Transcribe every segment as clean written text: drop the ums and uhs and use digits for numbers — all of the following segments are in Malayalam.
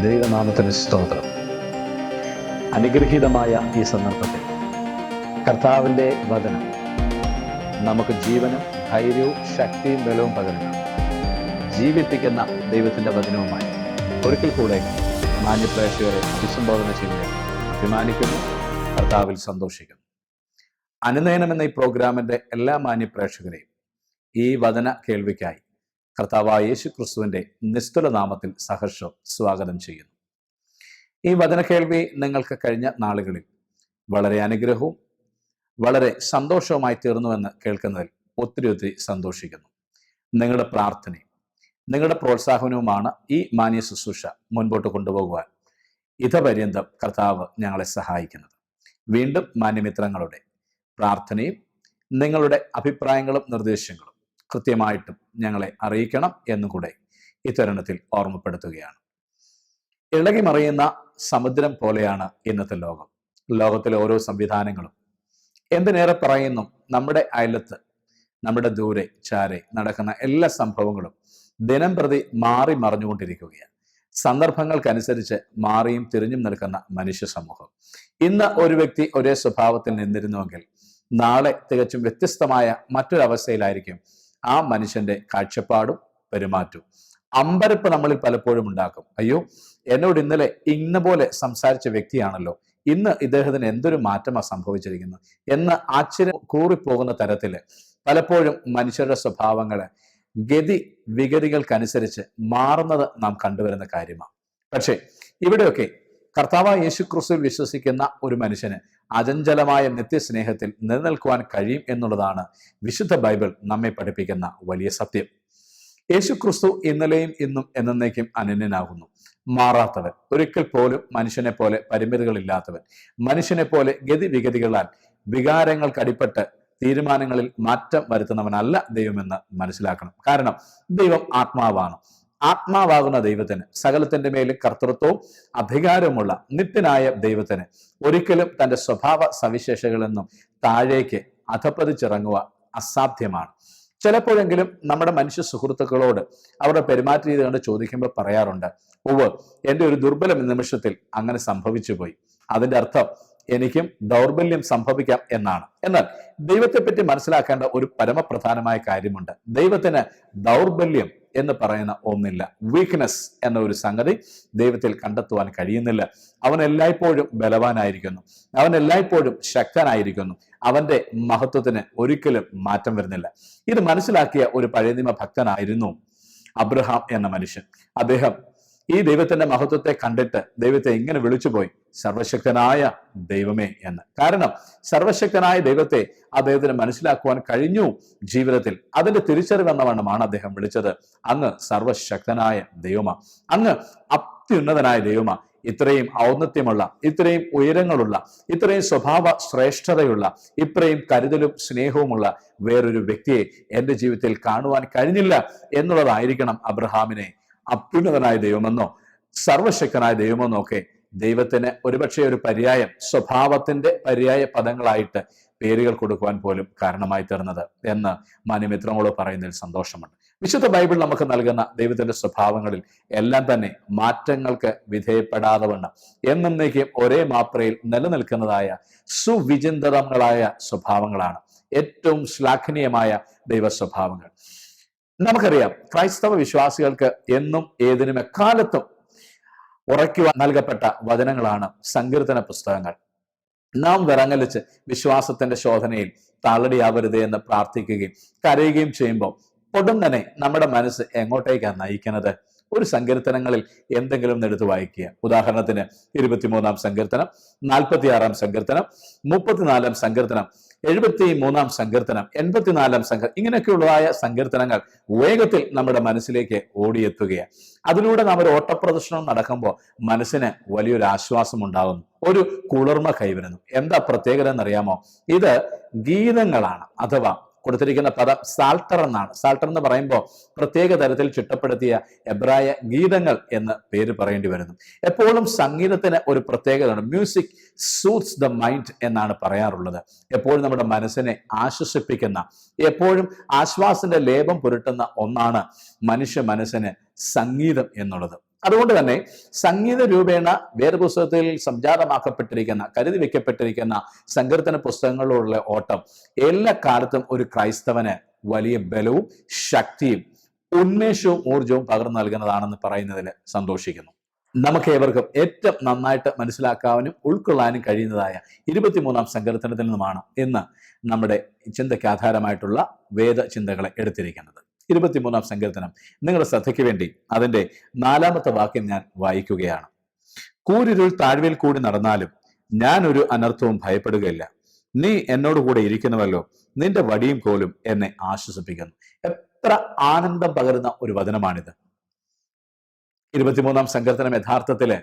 ദൈവനാമത്തിന് സ്തോത്രം. അനുഗ്രഹീതമായ ഈ സന്ദർഭത്തിൽ കർത്താവിൻ്റെ വചനം നമുക്ക് ജീവനും ധൈര്യവും ശക്തിയും ബലവും പകരുന്ന ജീവിപ്പിക്കുന്ന ദൈവത്തിൻ്റെ വചനവുമായി ഒരിക്കൽ കൂടെ മാന്യപ്രേക്ഷകരെ അഭിസംബോധന ചെയ്യുന്നത് അഭിമാനിക്കുന്നു, കർത്താവിൽ സന്തോഷിക്കുന്നു. അനുനയനം എന്ന ഈ പ്രോഗ്രാമിൻ്റെ എല്ലാ മാന്യപ്രേക്ഷകരെയും ഈ വചന കേൾവിക്കായി കർത്താവായ യേശു ക്രിസ്തുവിൻ്റെ നിസ്തുല നാമത്തിൽ സഹർഷം സ്വാഗതം ചെയ്യുന്നു. ഈ വചന കേൾവി നിങ്ങൾക്ക് കഴിഞ്ഞ നാളുകളിൽ വളരെ അനുഗ്രഹവും വളരെ സന്തോഷവുമായി തീർന്നുവെന്ന് കേൾക്കുന്നതിൽ ഒത്തിരി സന്തോഷിക്കുന്നു. നിങ്ങളുടെ പ്രാർത്ഥനയും നിങ്ങളുടെ പ്രോത്സാഹനവുമാണ് ഈ മാന്യ ശുശ്രൂഷ മുൻപോട്ട് കൊണ്ടുപോകുവാൻ ഇതപര്യന്തം കർത്താവ് ഞങ്ങളെ സഹായിക്കുന്നത്. വീണ്ടും മാന്യമിത്രങ്ങളുടെ പ്രാർത്ഥനയും നിങ്ങളുടെ അഭിപ്രായങ്ങളും നിർദ്ദേശങ്ങളും കൃത്യമായിട്ടും ഞങ്ങളെ അറിയിക്കണം എന്നുകൂടെ ഈ തരുണത്തിൽ ഓർമ്മപ്പെടുത്തുകയാണ്. ഇളകി മറിയുന്ന സമുദ്രം പോലെയാണ് ഇന്നത്തെ ലോകം. ലോകത്തിലെ ഓരോ സംവിധാനങ്ങളും, എന്തിനേറെ പറയുന്നു, നമ്മുടെ അയലത്ത്, നമ്മുടെ ദൂരെ ചാരെ നടക്കുന്ന എല്ലാ സംഭവങ്ങളും ദിനം പ്രതി മാറി മറിഞ്ഞുകൊണ്ടിരിക്കുകയാണ്. സന്ദർഭങ്ങൾക്കനുസരിച്ച് മാറിയും തിരിഞ്ഞും നിൽക്കുന്ന മനുഷ്യ സമൂഹം. ഇന്ന് ഒരു വ്യക്തി ഒരേ സ്വഭാവത്തിൽ നിന്നിരുന്നുവെങ്കിൽ നാളെ തികച്ചും വ്യത്യസ്തമായ മറ്റൊരവസ്ഥയിലായിരിക്കും ആ മനുഷ്യന്റെ കാഴ്ചപ്പാടും പെരുമാറ്റവും. അമ്പരപ്പ് നമ്മളിൽ പലപ്പോഴും ഉണ്ടാക്കും. അയ്യോ, എന്നോട് ഇന്നലെ ഇന്ന പോലെ സംസാരിച്ച വ്യക്തിയാണല്ലോ, ഇന്ന് ഇദ്ദേഹത്തിന് എന്തൊരു മാറ്റമാണ് സംഭവിച്ചിരിക്കുന്നത് എന്ന് ആശ്ചര്യം കൂറിപ്പോകുന്ന തരത്തിൽ പലപ്പോഴും മനുഷ്യരുടെ സ്വഭാവങ്ങള് ഗതി വിഗതികൾക്കനുസരിച്ച് മാറുന്നത് നാം കണ്ടുവരുന്ന കാര്യമാണ്. പക്ഷേ ഇവിടെയൊക്കെ കർത്താവായ യേശു ക്രിസ്തുവിൽ വിശ്വസിക്കുന്ന ഒരു മനുഷ്യന് അചഞ്ചലമായ നിത്യസ്നേഹത്തിൽ നിലനിൽക്കുവാൻ കഴിയും എന്നുള്ളതാണ് വിശുദ്ധ ബൈബിൾ നമ്മെ പഠിപ്പിക്കുന്ന വലിയ സത്യം. യേശു ക്രിസ്തു ഇന്നലെയും ഇന്നും എന്നേക്കും അനന്യനാകുന്നു, മാറാത്തവൻ, ഒരിക്കൽ പോലും മനുഷ്യനെ പോലെ പരിമിതികളില്ലാത്തവൻ, മനുഷ്യനെ പോലെ ഗതിവിഗതികളാൽ വികാരങ്ങൾക്കടിപ്പെട്ട് തീരുമാനങ്ങളിൽ മാറ്റം വരുത്തുന്നവനല്ല ദൈവമെന്ന് മനസ്സിലാക്കണം. കാരണം ദൈവം ആത്മാവാണ്. ആത്മാവാകുന്ന ദൈവത്തിന്, സകലത്തിന്റെ മേലും കർത്തൃത്വവും അധികാരവുമുള്ള നിത്യനായ ദൈവത്തിന് ഒരിക്കലും തന്റെ സ്വഭാവ സവിശേഷതകളിൽ നിന്നും താഴേക്ക് അധപ്പതിച്ചിറങ്ങുക അസാധ്യമാണ്. ചിലപ്പോഴെങ്കിലും നമ്മുടെ മനുഷ്യ സുഹൃത്തുക്കളോട് അവരുടെ പെരുമാറ്റ രീതി കണ്ട് ചോദിക്കുമ്പോൾ പറയാറുണ്ട്, ഉവ്വ്, എൻ്റെ ഒരു ദുർബല നിമിഷത്തിൽ അങ്ങനെ സംഭവിച്ചു പോയി. അതിന്റെ അർത്ഥം എനിക്കും ദൗർബല്യം സംഭവിക്കാം എന്നാണ്. എന്നാൽ ദൈവത്തെപ്പറ്റി മനസ്സിലാക്കേണ്ട ഒരു പരമപ്രധാനമായ കാര്യമുണ്ട്. ദൈവത്തിന് ദൗർബല്യം എന്ന് പറയുന്ന ഒന്നില്ല. വീക്ക്നെസ് എന്ന ഒരു സംഗതി ദൈവത്തിൽ കണ്ടെത്തുവാൻ കഴിയുന്നില്ല. അവൻ എല്ലായ്പ്പോഴും ബലവാനായിരിക്കുന്നു, അവൻ എല്ലായ്പ്പോഴും ശക്തനായിരിക്കുന്നു, അവന്റെ മഹത്വത്തിന് ഒരിക്കലും മാറ്റം വരുന്നില്ല. ഇത് മനസ്സിലാക്കിയ ഒരു പഴയ നിയമ ഭക്തനായിരുന്നു അബ്രഹാം എന്ന മനുഷ്യൻ. അദ്ദേഹം ഈ ദൈവത്തിന്റെ മഹത്വത്തെ കണ്ടിട്ട് ദൈവത്തെ ഇങ്ങനെ വിളിച്ചുപോയി, സർവശക്തനായ ദൈവമേ എന്ന്. കാരണം സർവശക്തനായ ദൈവത്തെ അദ്ദേഹത്തിന് മനസ്സിലാക്കുവാൻ കഴിഞ്ഞു ജീവിതത്തിൽ. അതിന്റെ തിരിച്ചറിവെന്ന വണ്ണമാണ് അദ്ദേഹം വിളിച്ചത്, അങ്ങ് സർവശക്തനായ ദൈവമാ, അങ്ങ് അത്യുന്നതനായ ദൈവമാ. ഇത്രയും ഔന്നത്യമുള്ള, ഇത്രയും ഉയരങ്ങളുള്ള, ഇത്രയും സ്വഭാവ ശ്രേഷ്ഠതയുള്ള, ഇത്രയും കരുതലും സ്നേഹവുമുള്ള വേറൊരു വ്യക്തിയെ എൻ്റെ ജീവിതത്തിൽ കാണുവാൻ കഴിഞ്ഞില്ല എന്നുള്ളതായിരിക്കണം അബ്രഹാമിനെ അത്യുന്നതനായ ദൈവമെന്നോ സർവശക്തനായ ദൈവമെന്നോ ഒക്കെ ദൈവത്തിന് ഒരുപക്ഷെ ഒരു പര്യായം, സ്വഭാവത്തിന്റെ പര്യായ പദങ്ങളായിട്ട് പേരുകൾ കൊടുക്കുവാൻ പോലും കാരണമായി തീർന്നത് എന്ന് മാന്യമിത്രങ്ങളോട് പറയുന്നതിൽ സന്തോഷമുണ്ട്. വിശുദ്ധ ബൈബിൾ നമുക്ക് നൽകുന്ന ദൈവത്തിന്റെ സ്വഭാവങ്ങളിൽ എല്ലാം തന്നെ മാറ്റങ്ങൾക്ക് വിധേയപ്പെടാതെ വണ്ണം എന്നേക്കും ഒരേ മാത്രയിൽ നിലനിൽക്കുന്നതായ സുവിചിന്തങ്ങളായ സ്വഭാവങ്ങളാണ് ഏറ്റവും ശ്ലാഘനീയമായ ദൈവ സ്വഭാവങ്ങൾ. നമുക്കറിയാം, ക്രൈസ്തവ വിശ്വാസികൾക്ക് എന്നും ഏതിനും എക്കാലത്തും ഉറയ്ക്കുവാൻ നൽകപ്പെട്ട വചനങ്ങളാണ് സങ്കീർത്തന പുസ്തകങ്ങൾ. നാം വിറങ്ങലിച്ച് വിശ്വാസത്തിന്റെ ശോധനയിൽ തള്ളടിയാവരുതേ എന്ന് പ്രാർത്ഥിക്കുകയും കരയുകയും ചെയ്യുമ്പോൾ പൊടുന്നനെ നമ്മുടെ മനസ്സ് എങ്ങോട്ടേക്കാണ് നയിക്കുന്നത്? ഒരു സങ്കീർത്തനങ്ങളിൽ എന്തെങ്കിലും എടുത്ത് വായിക്കുക. ഉദാഹരണത്തിന് 23-ാം സങ്കീർത്തനം, 46-ാം സങ്കീർത്തനം, 34-ാം സങ്കീർത്തനം, 73-ാം സങ്കീർത്തനം, 84-ാം സങ്കീർത്തനം, ഇങ്ങനെയൊക്കെയുള്ളതായ സങ്കീർത്തനങ്ങൾ വേഗത്തിൽ നമ്മുടെ മനസ്സിലേക്ക് ഓടിയെത്തുകയാണ്. അതിലൂടെ നാം ഒരു ഓട്ടപ്രദർശനം നടക്കുമ്പോൾ മനസ്സിന് വലിയൊരു ആശ്വാസം ഉണ്ടാകുന്നു, ഒരു കുളിർമ കൈവരുന്നു. എന്താ പ്രത്യേകത എന്നറിയാമോ? ഇത് ഗീതങ്ങളാണ്, അഥവാ കൊടുത്തിരിക്കുന്ന പദം സാൾട്ടർ എന്നാണ്. സാൾട്ടർ എന്ന് പറയുമ്പോൾ പ്രത്യേക തരത്തിൽ ചിട്ടപ്പെടുത്തിയ എബ്രായ ഗീതങ്ങൾ എന്ന് പേര് പറയേണ്ടി വരുന്നു. എപ്പോഴും സംഗീതത്തിന് ഒരു പ്രത്യേകതയാണ്. മ്യൂസിക് സൂട്ട്സ് ദ മൈൻഡ് എന്നാണ് പറയാറുള്ളത്. എപ്പോഴും നമ്മുടെ മനസ്സിനെ ആശ്വസിപ്പിക്കുന്ന, എപ്പോഴും ആശ്വാസത്തിന്റെ ലേപം പുരട്ടുന്ന ഒന്നാണ് മനുഷ്യ മനസ്സിന് സംഗീതം എന്നുള്ളത്. അതുകൊണ്ട് തന്നെ സംഗീത രൂപേണ വേദപുസ്തകത്തിൽ സംജാതമാക്കപ്പെട്ടിരിക്കുന്ന, കരുതി വെക്കപ്പെട്ടിരിക്കുന്ന സങ്കീർത്തന പുസ്തകങ്ങളിലുള്ള ഓട്ടം എല്ലാ കാലത്തും ഒരു ക്രൈസ്തവന് വലിയ ബലവും ശക്തിയും ഉന്മേഷവും ഊർജവും പകർന്നു നൽകുന്നതാണെന്ന് പറയുന്നതിൽ സന്തോഷിക്കുന്നു. നമുക്ക് ഏവർക്കും ഏറ്റവും നന്നായിട്ട് മനസ്സിലാക്കാനും ഉൾക്കൊള്ളാനും കഴിയുന്നതായ 23-ാം സങ്കീർത്തനത്തിൽ നിന്നുമാണ് ഇന്ന് നമ്മുടെ ചിന്തയ്ക്ക് ആധാരമായിട്ടുള്ള വേദചിന്തകളെ എടുത്തിരിക്കുന്നത്. 23-ാം സങ്കീർത്തനം നിങ്ങളുടെ ശ്രദ്ധയ്ക്ക് വേണ്ടി അതിന്റെ 4-ാമത്തെ വാക്യം ഞാൻ വായിക്കുകയാണ്. കൂരിരുൾ താഴ്വയിൽ കൂടി നടന്നാലും ഞാൻ ഒരു അനർത്ഥവും ഭയപ്പെടുകയില്ല. നീ എന്നോട് കൂടെ ഇരിക്കുന്നുവല്ലോ, നിന്റെ വടിയും കോലും എന്നെ ആശ്വസിപ്പിക്കുന്നു. എത്ര ആനന്ദം പകരുന്ന ഒരു വചനമാണിത്. 23-ാം സങ്കീർത്തനം യഥാർത്ഥത്തില്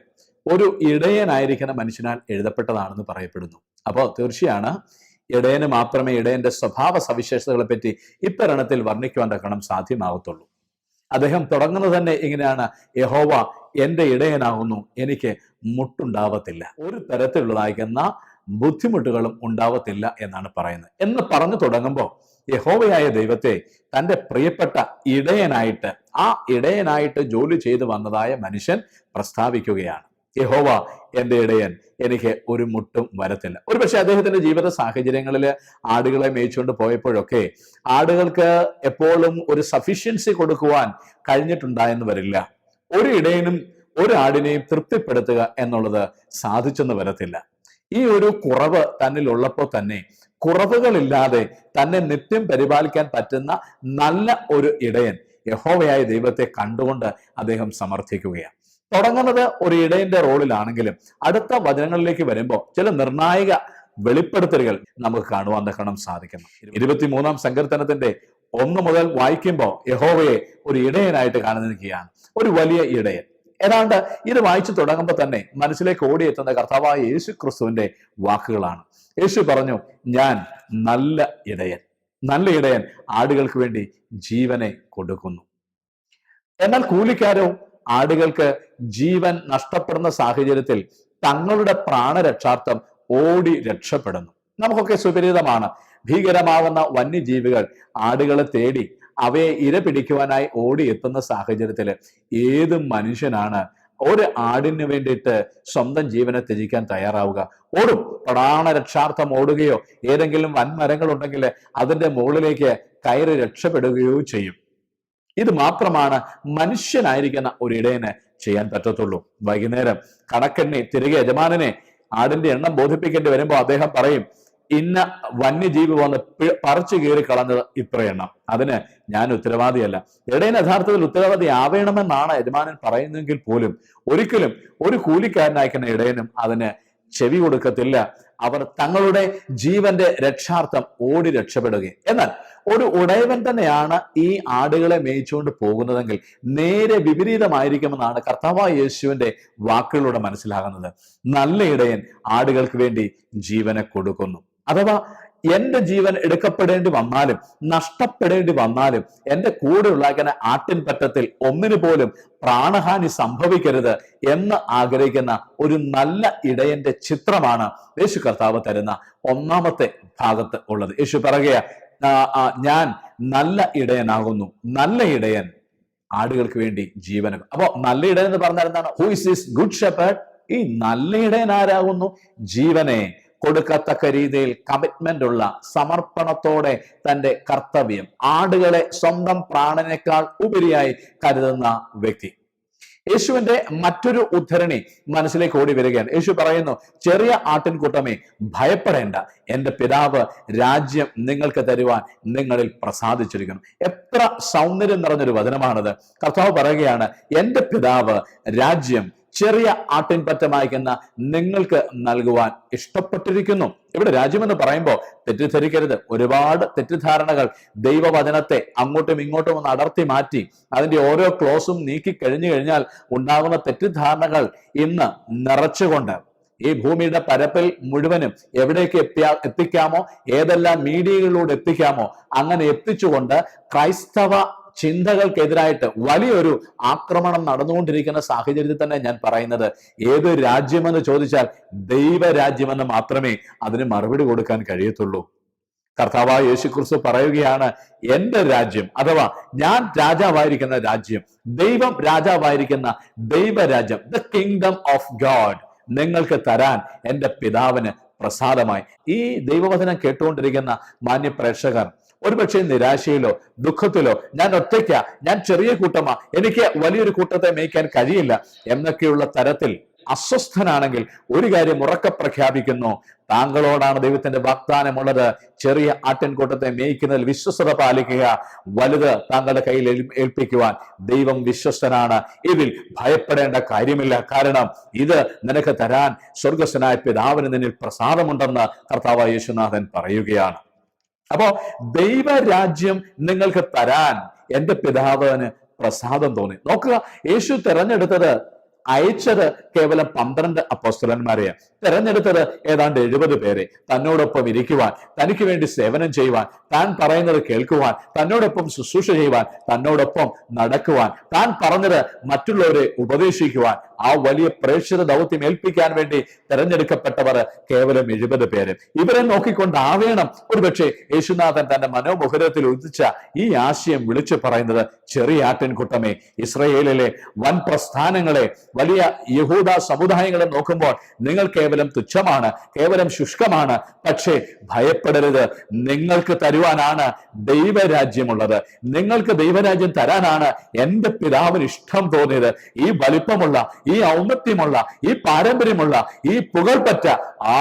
ഒരു ഇടയനായിരിക്കുന്ന മനുഷ്യനാൽ എഴുതപ്പെട്ടതാണെന്ന് പറയപ്പെടുന്നു. അപ്പോൾ തീർച്ചയാണ് ഇടയന് മാത്രമേ ഇടയന്റെ സ്വഭാവ സവിശേഷതകളെ പറ്റി ഇത്തരണത്തിൽ വർണ്ണിക്കുവാൻ തക്കണം സാധ്യമാകത്തുള്ളൂ. അദ്ദേഹം തുടങ്ങുന്നത് തന്നെ ഇങ്ങനെയാണ്: യഹോവ എന്റെ ഇടയനാകുന്നു, എനിക്ക് മുട്ടുണ്ടാവത്തില്ല, ഒരു തരത്തിലുള്ളതായിരിക്കുന്ന ബുദ്ധിമുട്ടുകളും ഉണ്ടാവത്തില്ല എന്നാണ് പറയുന്നത്. എന്ന് പറഞ്ഞു തുടങ്ങുമ്പോൾ യഹോവയായ ദൈവത്തെ തന്റെ പ്രിയപ്പെട്ട ഇടയനായിട്ട്, ആ ഇടയനായിട്ട് ജോലി ചെയ്തു വന്നതായ മനുഷ്യൻ പ്രസ്താവിക്കുകയാണ്. യഹോവ എന്റെ ഇടയൻ, എനിക്ക് ഒരു മുട്ടും വരത്തില്ല. ഒരുപക്ഷെ അദ്ദേഹത്തിന്റെ ജീവിത സാഹചര്യങ്ങളിൽ ആടുകളെ മേയിച്ചുകൊണ്ട് പോയപ്പോഴൊക്കെ ആടുകൾക്ക് എപ്പോഴും ഒരു സഫിഷ്യൻസി കൊടുക്കുവാൻ കഴിഞ്ഞിട്ടുണ്ടായെന്ന് വരില്ല. ഒരു ഇടയനും ഒരു ആടിനെയും തൃപ്തിപ്പെടുത്തുക എന്നുള്ളത് സാധിച്ചെന്ന് വരത്തില്ല. ഈ ഒരു കുറവ് തന്നിലുള്ളപ്പോൾ തന്നെ കുറവുകളില്ലാതെ തന്നെ നിത്യം പരിപാലിക്കാൻ പറ്റുന്ന നല്ല ഒരു ഇടയൻ യഹോവയായ ദൈവത്തെ കണ്ടുകൊണ്ട് അദ്ദേഹം സമർത്ഥിക്കുകയാണ്. തുടങ്ങുന്നത് ഒരു ഇടയന്റെ റോളിലാണെങ്കിലും അടുത്ത വചനങ്ങളിലേക്ക് വരുമ്പോൾ ചില നിർണായക വെളിപ്പെടുത്തലുകൾ നമുക്ക് കാണുവാൻ തക്കണം സാധിക്കണം. 23-ാം സങ്കീർത്തനത്തിന്റെ 1 മുതൽ വായിക്കുമ്പോൾ യഹോവയെ ഒരു ഇടയനായിട്ട് കാണുന്നിരിക്കുകയാണ്, ഒരു വലിയ ഇടയൻ. ഏതാണ്ട് ഇത് വായിച്ചു തുടങ്ങുമ്പോൾ തന്നെ മനസ്സിലേക്ക് ഓടിയെത്തുന്ന കർത്താവായ യേശു ക്രിസ്തുവിന്റെ വാക്കുകളാണ്. യേശു പറഞ്ഞു, ഞാൻ നല്ല ഇടയൻ. നല്ല ഇടയൻ ആടുകൾക്ക് വേണ്ടി ജീവനെ കൊടുക്കുന്നു. എന്നാൽ കൂലിക്കാരോ ആടുകൾക്ക് ജീവൻ നഷ്ടപ്പെടുന്ന സാഹചര്യത്തിൽ തങ്ങളുടെ പ്രാണരക്ഷാർത്ഥം ഓടി രക്ഷപ്പെടുന്നു. നമുക്കൊക്കെ സുപരിചിതമാണ്, ഭീകരമാകുന്ന വന്യജീവികൾ ആടുകളെ തേടി അവയെ ഇര പിടിക്കുവാനായി ഓടി എത്തുന്ന സാഹചര്യത്തിൽ ഏത് മനുഷ്യനാണ് ഒരു ആടിന് വേണ്ടിയിട്ട് സ്വന്തം ജീവനെ ത്യജിക്കാൻ തയ്യാറാവുക? ഓടും. പ്രാണരക്ഷാർത്ഥം ഓടുകയോ ഏതെങ്കിലും വൻമരങ്ങൾ ഉണ്ടെങ്കിൽ അതിന്റെ മുകളിലേക്ക് കയറി രക്ഷപ്പെടുകയോ ചെയ്യും. ഇത് മാത്രമാണ് മനുഷ്യനായിരിക്കുന്ന ഒരു ഇടയന് ചെയ്യാൻ പറ്റത്തുള്ളൂ. വൈകുന്നേരം കണക്കെണ്ണി തിരികെ യജമാനനെ ആടിന്റെ എണ്ണം ബോധിപ്പിക്കേണ്ടി വരുമ്പോൾ അദ്ദേഹം പറയും, ഇന്ന വന്യജീവി വന്ന് പറിച്ചു കീറി കളഞ്ഞത് ഇത്ര എണ്ണം, അതിന് ഞാൻ ഉത്തരവാദിയല്ല. ഇടയൻ യഥാർത്ഥത്തിൽ ഉത്തരവാദി ആവേണമെന്നാണ് യജമാനൻ പറയുന്നെങ്കിൽ പോലും ഒരിക്കലും ഒരു കൂലിക്കാരനായിരിക്കുന്ന ഇടയനും അതിന് ചെവി കൊടുക്കത്തില്ല. അവർ തങ്ങളുടെ ജീവന്റെ രക്ഷാർത്ഥം ഓടി രക്ഷപ്പെടുകയും. എന്നാൽ ഒരു ഉടയവൻ തന്നെയാണ് ഈ ആടുകളെ മേയിച്ചുകൊണ്ട് പോകുന്നതെങ്കിൽ നേരെ വിപരീതമായിരിക്കുമെന്നാണ് കർത്താവായ യേശുവിന്റെ വാക്കുകളിലൂടെ മനസ്സിലാകുന്നത്. നല്ല ഇടയൻ ആടുകൾക്ക് വേണ്ടി ജീവനെ കൊടുക്കുന്നു. അഥവാ എന്റെ ജീവൻ എടുക്കപ്പെടേണ്ടി വന്നാലും നഷ്ടപ്പെടേണ്ടി വന്നാലും എന്റെ കൂടെ ഉണ്ടാക്കുന്ന ആട്ടിൻപറ്റത്തിൽ ഒന്നിനു പോലും പ്രാണഹാനി സംഭവിക്കരുത് എന്ന് ആഗ്രഹിക്കുന്ന ഒരു നല്ല ഇടയന്റെ ചിത്രമാണ് യേശു കർത്താവ് തരുന്ന 1-ാമത്തെ ഭാഗത്ത് ഉള്ളത്. യേശു പറയുക, ഞാൻ നല്ല ഇടയനാകുന്നു. നല്ല ഇടയൻ ആടുകൾക്ക് വേണ്ടി ജീവനം. അപ്പോ നല്ല ഇടയൻ എന്ന് പറഞ്ഞാൽ എന്താണ്? Who is this good shepherd? ഈ നല്ല ഇടയൻ ആരാകുന്നു? ജീവനെ കൊടുക്കത്തക്ക രീതിയിൽ കമ്മിറ്റ്മെന്റ് ഉള്ള, സമർപ്പണത്തോടെ തന്റെ കർത്തവ്യം, ആടുകളെ സ്വന്തം പ്രാണനേക്കാൾ ഉപരിയായി കരുതുന്ന വ്യക്തി. യേശുവിന്റെ മറ്റൊരു ഉദ്ധരണി മനസ്സിലേക്ക് ഓടി വരികയാണ്. യേശു പറയുന്നു, ചെറിയ ആട്ടിൻകൂട്ടമേ ഭയപ്പെടേണ്ട, എന്റെ പിതാവ് രാജ്യം നിങ്ങൾക്ക് തരുവാൻ നിങ്ങളിൽ പ്രസാദിച്ചിരിക്കുന്നു. എത്ര സൗന്ദര്യം നിറഞ്ഞൊരു വചനമാണത്. കർത്താവ് പറയുകയാണ്, എന്റെ പിതാവ് രാജ്യം ചെറിയ ആട്ടിൻപറ്റമായിരിക്കുന്ന നിങ്ങൾക്ക് നൽകുവാൻ ഇഷ്ടപ്പെട്ടിരിക്കുന്നു. ഇവിടെ രാജ്യമെന്ന് പറയുമ്പോൾ തെറ്റിദ്ധരിക്കരുത്. ഒരുപാട് തെറ്റിദ്ധാരണകൾ ദൈവവചനത്തെ അങ്ങോട്ടും ഇങ്ങോട്ടും ഒന്ന് അടർത്തി മാറ്റി അതിന്റെ ഓരോ ക്ലോസും നീക്കി കഴിഞ്ഞു കഴിഞ്ഞാൽ ഉണ്ടാകുന്ന തെറ്റിദ്ധാരണകൾ ഇന്ന് നിറച്ചുകൊണ്ട് ഈ ഭൂമിയുടെ പരപ്പിൽ മുഴുവനും എവിടേക്ക് എത്തിക്കാമോ, ഏതെല്ലാം മീഡിയകളിലൂടെ എത്തിക്കാമോ അങ്ങനെ എത്തിച്ചുകൊണ്ട് ക്രൈസ്തവ ചിന്തകൾക്കെതിരായിട്ട് വലിയൊരു ആക്രമണം നടന്നുകൊണ്ടിരിക്കുന്ന സാഹചര്യത്തിൽ തന്നെ ഞാൻ പറയുന്നത്, ഏത് രാജ്യമെന്ന് ചോദിച്ചാൽ ദൈവരാജ്യമെന്ന് മാത്രമേ അതിന് മറുപടി കൊടുക്കാൻ കഴിയത്തുള്ളൂ. കർത്താവായ യേശുക്രിസ്തു പറയുകയാണ്, എന്റെ രാജ്യം അഥവാ ഞാൻ രാജാവായിരിക്കുന്ന രാജ്യം, ദൈവം രാജാവായിരിക്കുന്ന ദൈവരാജ്യം, ദ കിങ്ഡം ഓഫ് ഗോഡ് നിങ്ങൾക്ക് തരാൻ എന്റെ പിതാവിന് പ്രസാദമായി. ഈ ദൈവവചനം കേട്ടുകൊണ്ടിരിക്കുന്ന മാന്യ പ്രേക്ഷകർ ഒരുപക്ഷെ നിരാശയിലോ ദുഃഖത്തിലോ, ഞാൻ ഒറ്റയ്ക്ക, ഞാൻ ചെറിയ കൂട്ടമാ, എനിക്ക് വലിയൊരു കൂട്ടത്തെ മേയ്ക്കാൻ കഴിയില്ല എന്നൊക്കെയുള്ള തരത്തിൽ അസ്വസ്ഥനാണെങ്കിൽ ഒരു കാര്യം ഉറക്കെ പ്രഖ്യാപിക്കുന്നു, താങ്കളോടാണ് ദൈവത്തിന്റെ വാഗ്ദാനമുള്ളത്. ചെറിയ ആട്ടിൻകൂട്ടത്തെ മേയ്ക്കുന്നതിൽ വിശ്വസ്തത പാലിക്കുക, വലുത് താങ്കളുടെ കയ്യിൽ ഏൽപ്പിക്കുവാൻ ദൈവം വിശ്വസ്തനാണ്. ഇതിൽ ഭയപ്പെടേണ്ട കാര്യമില്ല, കാരണം ഇത് നിനക്ക് തരാൻ സ്വർഗസ്ഥനായ പിതാവിന് നിന്നിൽ പ്രസാദമുണ്ടെന്ന് കർത്താവായ യേശുനാഥൻ പറയുകയാണ്. അപ്പോ ദൈവരാജ്യം നിങ്ങൾക്ക് തരാൻ എന്റെ പിതാവിന് പ്രസാദം തോന്നി. നോക്കുക, യേശു തെരഞ്ഞെടുത്തത്, അയച്ചത് കേവലം 12 അപ്പോസ്തലന്മാരെയാണ്. തെരഞ്ഞെടുത്തത് ഏതാണ്ട് 70 പേരെ തന്നോടൊപ്പം ഇരിക്കുവാൻ, തനിക്ക് വേണ്ടി സേവനം ചെയ്യുവാൻ, താൻ പറയുന്നത് കേൾക്കുവാൻ, തന്നോടൊപ്പം ശുശ്രൂഷ ചെയ്യുവാൻ, തന്നോടൊപ്പം നടക്കുവാൻ, താൻ പറഞ്ഞത് മറ്റുള്ളവരെ ഉപദേശിക്കുവാൻ, ആ വലിയ പ്രേക്ഷിത ദൗത്യം ഏൽപ്പിക്കാൻ വേണ്ടി തെരഞ്ഞെടുക്കപ്പെട്ടവർ കേവലം 70 പേര്. ഇവരെ നോക്കിക്കൊണ്ടാവേണം ഒരുപക്ഷെ യേശുനാഥൻ തന്റെ മനോമുഖരത്തിൽ ഉദിച്ച ഈ ആശയം വിളിച്ചു പറയുന്നത്, ചെറിയ ആട്ടിൻകൂട്ടമേ, ഇസ്രയേലിലെ വൻ പ്രസ്ഥാനങ്ങളെ, വലിയ യഹൂദ സമുദായങ്ങളെ നോക്കുമ്പോൾ നിങ്ങൾ കേവലം തുച്ഛമാണ്, കേവലം ശുഷ്കമാണ്. പക്ഷേ ഭയപ്പെടരുത്, നിങ്ങൾക്ക് തരുവാനാണ് ദൈവരാജ്യമുള്ളത്. നിങ്ങൾക്ക് ദൈവരാജ്യം തരാനാണ് എന്റെ പിതാവിന് ഇഷ്ടം തോന്നിയത്. ഈ വലിപ്പമുള്ള, ഈ ഔന്നത്യമുള്ള, ഈ പാരമ്പര്യമുള്ള, ഈ പുകൾപ്പറ്റ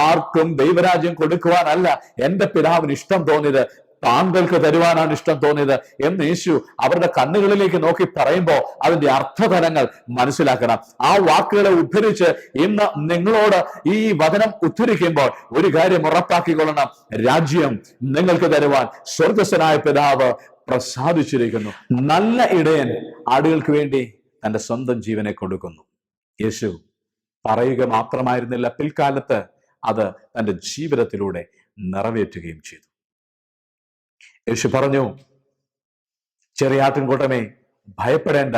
ആർക്കും ദൈവരാജ്യം കൊടുക്കുവാനല്ല എന്റെ പിതാവിന് ഇഷ്ടം തോന്നിയത്, താങ്കൾക്ക് തരുവാനാണ് ഇഷ്ടം തോന്നിയത് എന്ന് യേശു അവരുടെ കണ്ണുകളിലേക്ക് നോക്കി പറയുമ്പോൾ അതിന്റെ അർത്ഥതലങ്ങൾ മനസ്സിലാക്കണം. ആ വാക്കുകളെ ഉദ്ധരിച്ച് ഇന്ന് നിങ്ങളോട് ഈ വചനം ഉദ്ധരിക്കുമ്പോൾ ഒരു കാര്യം ഉറപ്പാക്കിക്കൊള്ളണം, രാജ്യം നിങ്ങൾക്ക് തരുവാൻ സ്വർഗസ്ഥനായ പിതാവ് പ്രസാദിച്ചിരിക്കുന്നു. നല്ല ഇടയൻ ആടുകൾക്ക് വേണ്ടി തന്റെ സ്വന്തം ജീവനെ കൊടുക്കുന്നു. യേശു പറയുക മാത്രമായിരുന്നില്ല, പിൽക്കാലത്ത് അത് തന്റെ ജീവിതത്തിലൂടെ നിറവേറ്റുകയും ചെയ്തു. യേശു പറഞ്ഞു, ചെറിയ ആട്ടിൻകൂട്ടമേ, ഭയപ്പെടേണ്ട,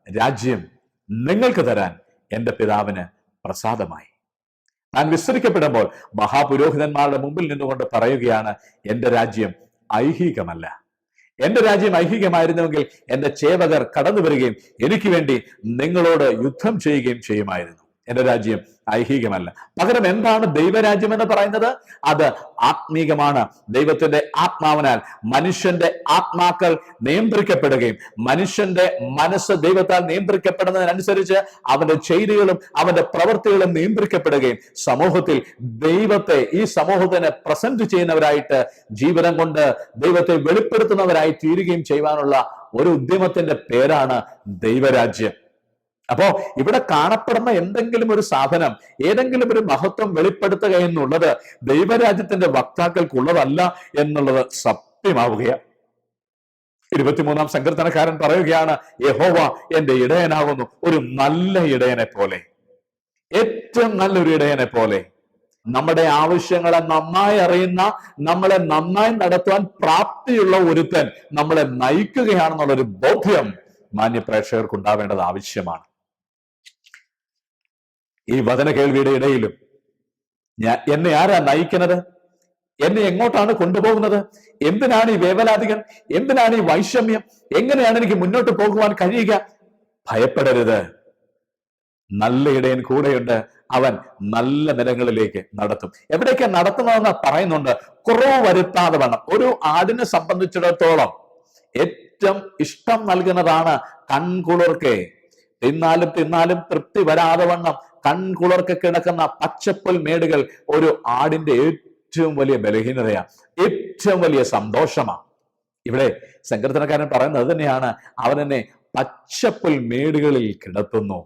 രാജ്യം നിങ്ങൾക്ക് തരാൻ എന്റെ പിതാവിന് പ്രസാദമായി. താൻ വിസ്തരിക്കപ്പെടുമ്പോൾ മഹാപുരോഹിതന്മാരുടെ മുമ്പിൽ നിന്നുകൊണ്ട് പറയുകയാണ്, എന്റെ രാജ്യം ഐഹികമല്ല. എന്റെ രാജ്യം ഐഹികമായിരുന്നുവെങ്കിൽ എന്റെ ചേവകർ കടന്നു വരികയും എനിക്ക് വേണ്ടി നിങ്ങളോട് യുദ്ധം ചെയ്യുകയും ചെയ്യുമായിരുന്നു. എന്റെ രാജ്യം ഐഹികമല്ല. പകരം എന്താണ് ദൈവരാജ്യം എന്ന് പറയുന്നത്? അത് ആത്മീകമാണ്. ദൈവത്തിന്റെ ആത്മാവിനാൽ മനുഷ്യന്റെ ആത്മാക്കൾ നിയന്ത്രിക്കപ്പെടുകയും മനുഷ്യന്റെ മനസ്സ് ദൈവത്താൽ നിയന്ത്രിക്കപ്പെടുന്നതിനനുസരിച്ച് അവന്റെ ചെയ്തികളും അവന്റെ പ്രവൃത്തികളും നിയന്ത്രിക്കപ്പെടുകയും സമൂഹത്തിൽ ദൈവത്തെ, ഈ സമൂഹത്തിന് പ്രസന്റ് ചെയ്യുന്നവരായിട്ട്, ജീവിതം കൊണ്ട് ദൈവത്തെ വെളിപ്പെടുത്തുന്നവരായി തീരുകയും ചെയ്യുവാനുള്ള ഒരു ഉദ്യമത്തിന്റെ പേരാണ് ദൈവരാജ്യം. അപ്പോ ഇവിടെ കാണപ്പെടുന്ന എന്തെങ്കിലും ഒരു സാധനം, ഏതെങ്കിലും ഒരു മഹത്വം വെളിപ്പെടുത്തുക എന്നുള്ളത് ദൈവരാജ്യത്തിന്റെ വക്താക്കൾക്കുള്ളതല്ല എന്നുള്ളത് സത്യമാവുകയാണ്. 23-ാം സങ്കീർത്തനക്കാരൻ പറയുകയാണ്, യഹോവ എന്റെ ഇടയനാകുന്നു, ഒരു നല്ല ഇടയനെ പോലെ, ഏറ്റവും നല്ലൊരു ഇടയനെ പോലെ. നമ്മുടെ ആവശ്യങ്ങളെ നന്നായി അറിയുന്ന, നമ്മളെ നന്നായി നടത്തുവാൻ പ്രാപ്തിയുള്ള ഒരുത്തൻ നമ്മളെ നയിക്കുകയാണെന്നുള്ളൊരു ബോധ്യം മാന്യ പ്രേക്ഷകർക്ക് ഉണ്ടാവേണ്ടത് ആവശ്യമാണ്. ഈ വചന കേൾവിയുടെ ഇടയിലും എന്നെ ആരാ നയിക്കുന്നത്? എന്നെ എങ്ങോട്ടാണ് കൊണ്ടുപോകുന്നത്? എന്തിനാണ് ഈ വേവലാതികൾ? എന്തിനാണ് ഈ വൈഷമ്യം? എങ്ങനെയാണ് എനിക്ക് മുന്നോട്ട് പോകുവാൻ കഴിയുക? ഭയപ്പെടരുത്, നല്ല ഇടയൻ കൂടെയുണ്ട്, അവൻ നല്ല നിലങ്ങളിലേക്ക് നടത്തും. എവിടേക്ക് നടത്തുന്നതെന്ന് പറയുന്നുണ്ട്, കുറവ് വരുത്താതെ വേണം. ഒരു ആടിനെ സംബന്ധിച്ചിടത്തോളം ഏറ്റവും ഇഷ്ടം നൽകുന്നതാണ് കൺകുളിർക്കെ, തിന്നാലും തിന്നാലും തൃപ്തി വരാതെ വണ്ണം കൺകുളിർക്കെ കിടക്കുന്ന പച്ചപ്പുൽ മേടുകൾ ഒരു ആടിന്റെ ഏറ്റവും വലിയ ബലഹീനതയാണ്, ഏറ്റവും വലിയ സന്തോഷമാണ്. ഇവിടെ സങ്കീർത്തനക്കാരൻ പറയുന്നത് അത് തന്നെയാണ്, അവൻ എന്നെ പച്ചപ്പുൽ മേടുകളിൽ കിടത്തുന്നു.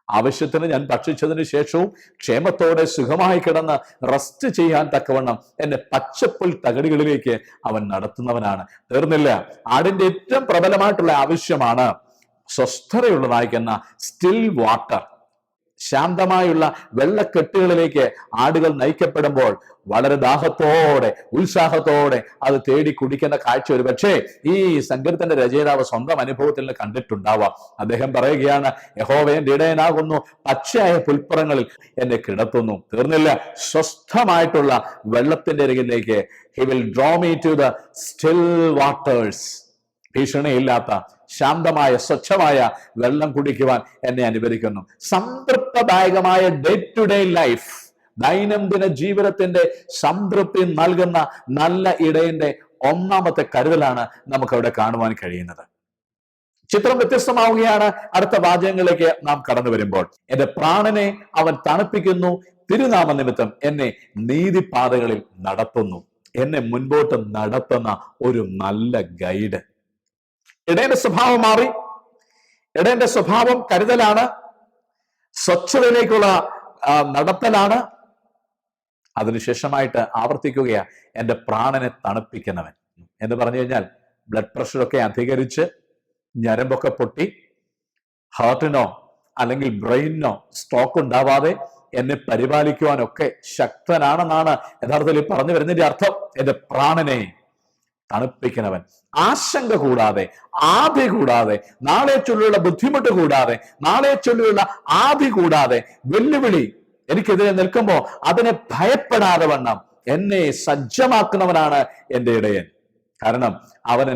ആവശ്യത്തിന് ഞാൻ ഭക്ഷിച്ചതിന് ശേഷവും ക്ഷേമത്തോടെ സുഖമായി കിടന്ന് റെസ്റ്റ് ചെയ്യാൻ തക്കവണ്ണം എന്നെ പച്ചപ്പുൽ തകടികളിലേക്ക് അവൻ നടത്തുന്നവനാണ്. തീർന്നില്ല, ആടിന്റെ ഏറ്റവും പ്രബലമായിട്ടുള്ള ആവശ്യമാണ് സ്വസ്ഥതയുള്ളതായിരിക്കുന്ന സ്റ്റിൽ വാട്ടർ. ശാന്തമായുള്ള വെള്ളക്കെട്ടുകളിലേക്ക് ആടുകൾ നയിക്കപ്പെടുമ്പോൾ വളരെ ദാഹത്തോടെ ഉത്സാഹത്തോടെ അത് തേടി കുടിക്കുന്ന കാഴ്ച ഒരു പക്ഷേ ഈ സങ്കീർത്തന്റെ രചയിതാവ് സ്വന്തം അനുഭവത്തിൽ നിന്ന് കണ്ടിട്ടുണ്ടാവാം. അദ്ദേഹം പറയുകയാണ്, യഹോവ എന്റെ ഇടയനാകുന്നു, പച്ചയായ പുൽപ്പുറങ്ങളിൽ എന്നെ കിടത്തുന്നു. തീർന്നില്ല, സ്വസ്ഥമായിട്ടുള്ള വെള്ളത്തിന്റെ അരികിലേക്ക് he will draw me to the still waters. ഭീഷണിയില്ലാത്ത ശാന്തമായ സ്വച്ഛമായ വെള്ളം കുടിക്കുവാൻ എന്നെ അനുവദിക്കുന്നു. സംതൃപ്തദായകമായ ഡേ ടു ഡേ ലൈഫ്, ദൈനംദിന ജീവിതത്തിന്റെ സംതൃപ്തി നൽകുന്ന നല്ല ഇടയന്റെ ഒന്നാമത്തെ കരുതലാണ് നമുക്ക് അവിടെ കാണുവാൻ കഴിയുന്നത്. ചിത്രം വ്യത്യസ്തമാവുകയാണ് അടുത്ത വാചകങ്ങളിലേക്ക് നാം കടന്നു വരുമ്പോൾ. എന്റെ പ്രാണനെ അവൻ തണുപ്പിക്കുന്നു, തിരുനാമ നിമിത്തം എന്നെ നീതിപാതകളിൽ നടത്തുന്നു. എന്നെ മുൻപോട്ട് നടത്തുന്ന ഒരു നല്ല ഗൈഡ്. ഇടയന്റെ സ്വഭാവം മാറി. ഇടയന്റെ സ്വഭാവം കരുതലാണ്, സ്വച്ഛതയിലേക്കുള്ള നടത്തലാണ്. അതിനുശേഷമായിട്ട് ആവർത്തിക്കുകയാ, എന്റെ പ്രാണനെ തണുപ്പിക്കുന്നവൻ എന്ന് പറഞ്ഞു കഴിഞ്ഞാൽ ബ്ലഡ് പ്രഷറൊക്കെ അധികരിച്ച് ഞരമ്പൊക്കെ പൊട്ടി ഹാർട്ടിനോ അല്ലെങ്കിൽ ബ്രെയിനിനോ സ്ട്രോക്ക് ഉണ്ടാവാതെ എന്നെ പരിപാലിക്കുവാനൊക്കെ ശക്തനാണെന്നാണ് യഥാർത്ഥത്തിൽ പറഞ്ഞു വരുന്നതിന്റെ അർത്ഥം. എന്റെ പ്രാണനെ തണുപ്പിക്കുന്നവൻ, ആശങ്ക കൂടാതെ, ആധി കൂടാതെ, നാളെ ചൊല്ലിയുള്ള ബുദ്ധിമുട്ട് കൂടാതെ, നാളെ ചൊല്ലിയുള്ള ആധി കൂടാതെ, വെല്ലുവിളി എനിക്കെതിരെ നിൽക്കുമ്പോൾ അതിനെ ഭയപ്പെടാതെ വണ്ണം എന്നെ സജ്ജമാക്കുന്നവനാണ് എൻ്റെ ഇടയൻ. കാരണം അവൻ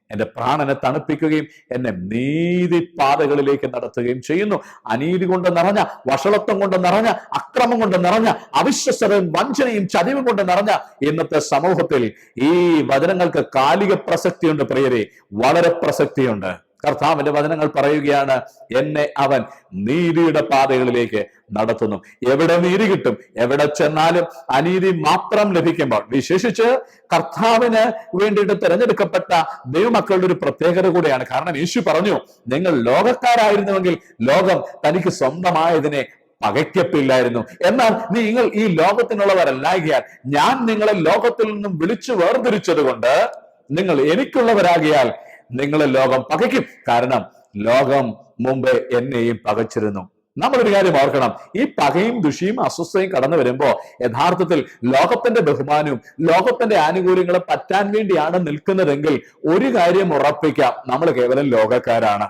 എന്റെ പ്രാണനെ തണുപ്പിക്കുകയും എന്നെ നീതിപാതകളിലേക്ക് നടത്തുകയും ചെയ്യുന്നു. അനീതി കൊണ്ട് നിറഞ്ഞ, വഷളത്വം കൊണ്ട് നിറഞ്ഞ, അക്രമം കൊണ്ട് നിറഞ്ഞ, അവിശ്വസതയും വഞ്ചനയും ചതിവും കൊണ്ട് നിറഞ്ഞ ഇന്നത്തെ സമൂഹത്തിൽ ഈ വചനങ്ങൾക്ക് കാലിക പ്രസക്തിയുണ്ട് പ്രിയരെ, വളരെ പ്രസക്തിയുണ്ട്. കർത്താവിന്റെ വചനങ്ങൾ പറയുകയാണ്, എന്നെ അവൻ നീതിയുടെ പാതകളിലേക്ക് നടത്തുന്നു. എവിടെ നീതി കിട്ടും, എവിടെ ചെന്നാലും അനീതി മാത്രം ലഭിക്കുമ്പോൾ, വിശേഷിച്ച് കർത്താവിന് വേണ്ടിയിട്ട് തിരഞ്ഞെടുക്കപ്പെട്ട ദൈവമക്കളുടെ ഒരു പ്രത്യേകത കൂടെയാണ്. കാരണം യേശു പറഞ്ഞു, നിങ്ങൾ ലോകക്കാരായിരുന്നുവെങ്കിൽ ലോകം തനിക്ക് സ്വന്തമായതിനെ പകയ്ക്കപ്പില്ലായിരുന്നു. എന്നാൽ നിങ്ങൾ ഈ ലോകത്തിനുള്ളവരല്ലാകിയാൽ ഞാൻ നിങ്ങളെ ലോകത്തിൽ നിന്നും വിളിച്ചു വേർതിരിച്ചത് കൊണ്ട് നിങ്ങൾ എനിക്കുള്ളവരാകിയാൽ നിങ്ങളെ ലോകം പകയ്ക്കും. കാരണം ലോകം മുമ്പ് എന്നെയും പകച്ചിരുന്നു. നമ്മളൊരു കാര്യം ഓർക്കണം, ഈ പകയും ദുഷിയും അസ്വസ്ഥയും കടന്നു വരുമ്പോ യഥാർത്ഥത്തിൽ ലോകത്തിന്റെ ബഹുമാനവും ലോകത്തിന്റെ ആനുകൂല്യങ്ങളും പറ്റാൻ വേണ്ടിയാണ് നിൽക്കുന്നതെങ്കിൽ ഒരു കാര്യം ഉറപ്പിക്കാം, നമ്മൾ കേവലം ലോകക്കാരാണ്.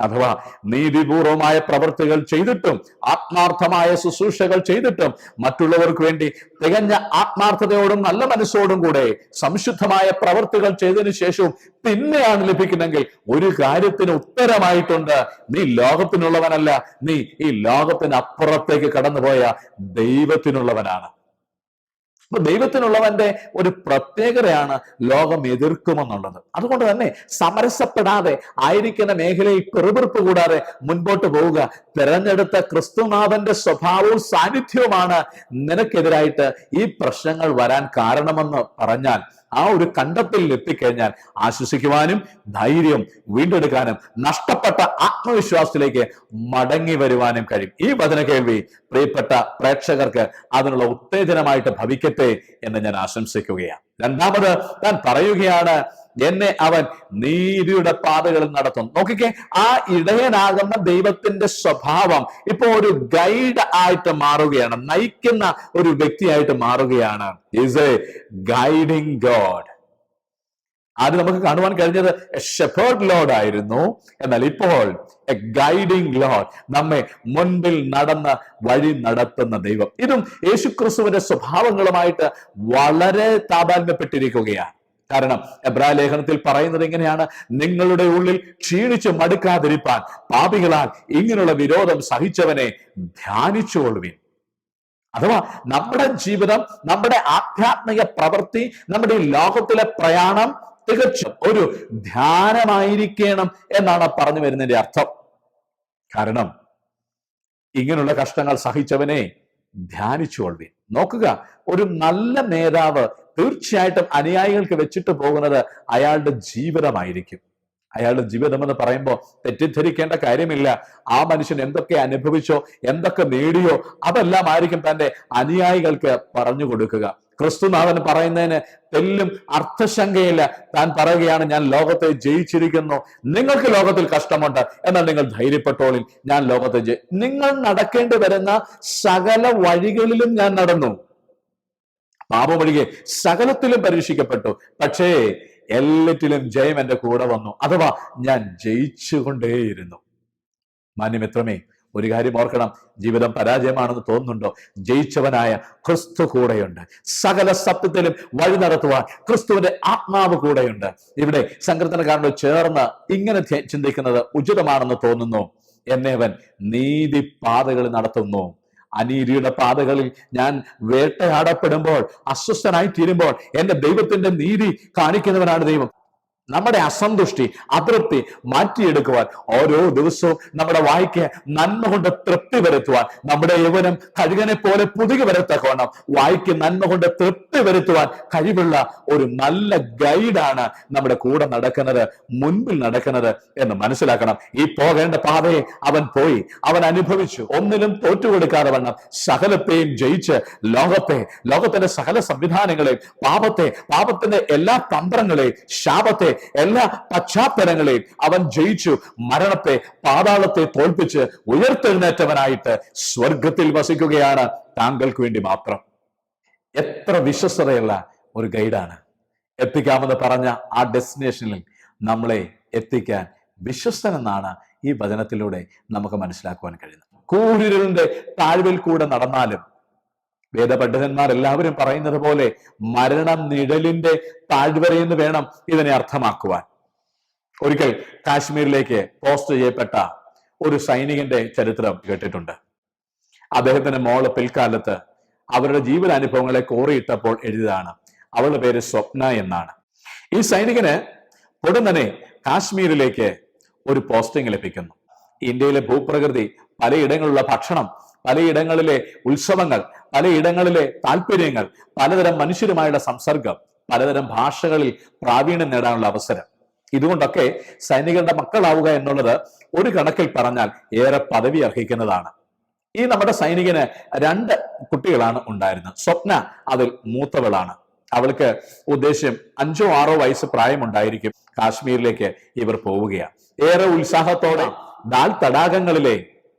അഥവാ നീതിപൂർവമായ പ്രവൃത്തികൾ ചെയ്തിട്ടും ആത്മാർത്ഥമായ ശുശ്രൂഷകൾ ചെയ്തിട്ടും മറ്റുള്ളവർക്ക് വേണ്ടി തികഞ്ഞ ആത്മാർത്ഥതയോടും നല്ല മനസ്സോടും കൂടെ സംശുദ്ധമായ പ്രവൃത്തികൾ ചെയ്തതിനു ശേഷവും പിന്നെയാണ് ലഭിക്കുന്നെങ്കിൽ ഒരു കാര്യത്തിന് ഉത്തരമായിട്ടുണ്ട്, നീ ലോകത്തിനുള്ളവനല്ല, നീ ഈ ലോകത്തിന് അപ്പുറത്തേക്ക് കടന്നുപോയ ദൈവത്തിനുള്ളവനാണ്. അപ്പൊ ദൈവത്തിനുള്ളവന്റെ ഒരു പ്രത്യേകതയാണ് ലോകം എതിർക്കുമെന്നുള്ളത്. അതുകൊണ്ട് തന്നെ സമരസപ്പെടാതെ ആയിരിക്കുന്ന മേഖലയിൽ പിറുപിറുപ്പ് കൂടാതെ മുൻപോട്ട് പോവുക. തിരഞ്ഞെടുത്ത ക്രിസ്തുനാഥന്റെ സ്വഭാവവും സാന്നിധ്യവുമാണ് നിനക്കെതിരായിട്ട് ഈ പ്രശ്നങ്ങൾ വരാൻ കാരണമെന്ന് പറഞ്ഞാൽ, ആ ഒരു കണ്ടെത്തലിൽ എത്തിക്കഴിഞ്ഞാൽ ആശ്വസിക്കുവാനും ധൈര്യം വീണ്ടെടുക്കാനും നഷ്ടപ്പെട്ട ആത്മവിശ്വാസത്തിലേക്ക് മടങ്ങി വരുവാനും കഴിയും. ഈ വചന കേൾവി പ്രിയപ്പെട്ട പ്രേക്ഷകർക്ക് അതിനുള്ള ഉത്തേജനമായിട്ട് ഭവിക്കട്ടെ എന്ന് ഞാൻ ആശംസിക്കുകയാണ്. രണ്ടാമത് താൻ പറയുകയാണ്, എന്നെ അവൻ നീതിയുടെ പാതകളിൽ നടത്തും. നോക്കിക്കേ, ആ ഇടയനാകുന്ന ദൈവത്തിന്റെ സ്വഭാവം ഇപ്പോ ഒരു ഗൈഡ് ആയിട്ട് മാറുകയാണ്, നയിക്കുന്ന ഒരു വ്യക്തിയായിട്ട് മാറുകയാണ്. Is A guiding God. ആദ്യം നമുക്ക് കാണുവാൻ കഴിഞ്ഞത് എ ഷെപ്പേർഡ് ലോർഡ് ആയിരുന്നു. എന്നാൽ ഇപ്പോൾ എ ഗൈഡിങ് ലോർഡ്, നമ്മെ മുൻപിൽ നടന്ന് വഴി നടത്തുന്ന ദൈവം. ഇതും യേശുക്രിസ്തുവിന്റെ സ്വഭാവങ്ങളുമായിട്ട് വളരെ താതാത്മ്യപ്പെട്ടിരിക്കുകയാണ്. കാരണം എബ്രായ ലേഖനത്തിൽ പറയുന്നത് ഇങ്ങനെയാണ്, നിങ്ങളുടെ ഉള്ളിൽ ക്ഷീണിച്ച് മടുക്കാതിരിപ്പാൻ പാപികളാൽ ഇങ്ങനെയുള്ള വിരോധം സഹിച്ചവനെ ധ്യാനിച്ചുകൊള്ളുവിൻ. അഥവാ നമ്മുടെ ജീവിതം, നമ്മുടെ ആധ്യാത്മിക പ്രവൃത്തി, നമ്മുടെ ഈ ലോകത്തിലെ പ്രയാണം തികച്ചും ഒരു ധ്യാനമായിരിക്കണം എന്നാണ് പറഞ്ഞു വരുന്നതിന്റെ അർത്ഥം. കാരണം ഇങ്ങനെയുള്ള കഷ്ടങ്ങൾ സഹിച്ചവനെ ധ്യാനിച്ചുകൊള്ളുവിൻ. നോക്കുക, ഒരു നല്ല നേതാവ് തീർച്ചയായിട്ടും അനുയായികൾക്ക് വെച്ചിട്ട് പോകുന്നത് അയാളുടെ ജീവിതമായിരിക്കും. അയാളുടെ ജീവിതം എന്ന് പറയുമ്പോൾ തെറ്റിദ്ധരിക്കേണ്ട കാര്യമില്ല. ആ മനുഷ്യൻ എന്തൊക്കെ അനുഭവിച്ചോ, എന്തൊക്കെ നേടിയോ, അതെല്ലാം ആയിരിക്കും തന്റെ അനുയായികൾക്ക് പറഞ്ഞു കൊടുക്കുക. ക്രിസ്തുനാഥൻ പറയുന്നതിന് തെല്ലും അർത്ഥശങ്കയില്ല. താൻ പറയുകയാണ്, ഞാൻ ലോകത്തെ ജയിച്ചിരിക്കുന്നു. നിങ്ങൾക്ക് ലോകത്തിൽ കഷ്ടമുണ്ട്, എന്നാൽ നിങ്ങൾ ധൈര്യപ്പെട്ടോളിൻ, ഞാൻ ലോകത്തെ നിങ്ങൾ നടക്കേണ്ടി വരുന്ന സകല വഴികളിലും ഞാൻ നടന്നു, പാപമൊഴികെ സകലത്തിലും പരീക്ഷിക്കപ്പെട്ടു, പക്ഷേ എല്ലാറ്റിലും ജയം എന്റെ കൂടെ വന്നു. അഥവാ ഞാൻ ജയിച്ചുകൊണ്ടേയിരുന്നു. മാന്യമിത്രമേ, ഒരു കാര്യം ഓർക്കണം, ജീവിതം പരാജയമാണെന്ന് തോന്നുന്നുണ്ടോ? ജയിച്ചവനായ ക്രിസ്തു കൂടെയുണ്ട്. സകല സത്യത്തിലും വഴി നടത്തുവാൻ ക്രിസ്തുവിന്റെ ആത്മാവ് കൂടെയുണ്ട്. ഇവിടെ സങ്കീർത്തനക്കാരനോട് ചേർന്ന് ഇങ്ങനെ ചിന്തിക്കുന്നത് ഉചിതമാണെന്ന് തോന്നുന്നു. എന്നെ അവൻ നീതി പാതകളിൽ നടത്തുന്നു. അനീതിയുടെ പാതകളിൽ ഞാൻ വേട്ടയാടപ്പെടുമ്പോൾ, അസ്വസ്ഥനായി തീരുമ്പോൾ എന്റെ ദൈവത്തിന്റെ നീതി കാണിക്കുന്നവനാണ് ദൈവം. നമ്മുടെ അസന്തുഷ്ടി, അതൃപ്തി മാറ്റിയെടുക്കുവാൻ ഓരോ ദിവസവും നമ്മുടെ വായിക്ക് നന്മ കൊണ്ട് തൃപ്തി വരുത്തുവാൻ, നമ്മുടെ യൗവനം കഴുകനെ പോലെ പുതുകി വരത്തക്കവണ്ണം വായിക്ക് നന്മ കൊണ്ട് തൃപ്തി വരുത്തുവാൻ കഴിവുള്ള ഒരു നല്ല ഗൈഡാണ് നമ്മുടെ കൂടെ നടക്കുന്നത്, മുൻപിൽ നടക്കുന്നത് എന്ന് മനസ്സിലാക്കണം. ഈ പോകേണ്ട പാതയെ അവൻ പോയി, അവൻ അനുഭവിച്ചു. ഒന്നിനും തോറ്റുകൊടുക്കാതെ വണ്ണം സകലത്തെയും ജയിച്ച് ലോകത്തിന്റെ സകല സംവിധാനങ്ങളെയും, പാപത്തിന്റെ എല്ലാ തന്ത്രങ്ങളെയും, ശാപത്തെ, എല്ലാ പശ്ചാത്തലങ്ങളെയും അവൻ ജയിച്ചു. മരണത്തെ, പാതാളത്തെ തോൽപ്പിച്ച് ഉയർത്തെഴുന്നേറ്റവനായിട്ട് സ്വർഗത്തിൽ വസിക്കുകയാണ് താങ്കൾക്ക് വേണ്ടി മാത്രം. എത്ര വിശ്വസ്തതയുള്ള ഒരു ഗൈഡാണ്! എത്തിക്കാമെന്ന് പറഞ്ഞ ആ ഡെസ്റ്റിനേഷനിൽ നമ്മളെ എത്തിക്കാൻ വിശ്വസ്തനെന്നാണ് ഈ വചനത്തിലൂടെ നമുക്ക് മനസ്സിലാക്കുവാൻ കഴിയുന്നത്. കൂരിരുളിന്റെ താഴ്വിൽ കൂടെ നടന്നാലും, വേദപണ്ഡിതന്മാർ എല്ലാവരും പറയുന്നത് പോലെ മരണം നിഴലിന്റെ താഴ്വരയെന്ന് വേണം ഇതിനെ അർത്ഥമാക്കുവാൻ. ഒരിക്കൽ കാശ്മീരിലേക്ക് പോസ്റ്റ് ചെയ്യപ്പെട്ട ഒരു സൈനികന്റെ ചരിത്രം കേട്ടിട്ടുണ്ട്. അദ്ദേഹത്തിന്റെ മോള് പിൽക്കാലത്ത് അവരുടെ ജീവിതാനുഭവങ്ങളെ കോറിയിട്ടപ്പോൾ എഴുതിയതാണ്. അവളുടെ പേര് സ്വപ്ന എന്നാണ്. ഈ സൈനികന് ഉടൻ തന്നെ കാശ്മീരിലേക്ക് ഒരു പോസ്റ്റിംഗ് ലഭിക്കുന്നു. ഇന്ത്യയിലെ ഭൂപ്രകൃതി, പലയിടങ്ങളിലുള്ള ഭക്ഷണം, പലയിടങ്ങളിലെ ഉത്സവങ്ങൾ, പലയിടങ്ങളിലെ താല്പര്യങ്ങൾ, പലതരം മനുഷ്യരുമായുള്ള സംസർഗം, പലതരം ഭാഷകളിൽ പ്രാവീണ്യം നേടാനുള്ള അവസരം, ഇതുകൊണ്ടൊക്കെ സൈനികരുടെ മക്കളാവുക എന്നുള്ളത് ഒരു കണക്കിൽ പറഞ്ഞാൽ ഏറെ പദവി അർഹിക്കുന്നതാണ്. ഈ നമ്മുടെ സൈനികന് 2 കുട്ടികളാണ് ഉണ്ടായിരുന്നത്. സ്വപ്ന അതിൽ മൂത്തവളാണ്. അവൾക്ക് ഉദ്ദേശ്യം 5 or 6 വയസ്സ് പ്രായമുണ്ടായിരിക്കും. കാശ്മീരിലേക്ക് ഇവർ പോവുകയാണ്. ഏറെ ഉത്സാഹത്തോടെ ദാൽ തടാകങ്ങളിലെ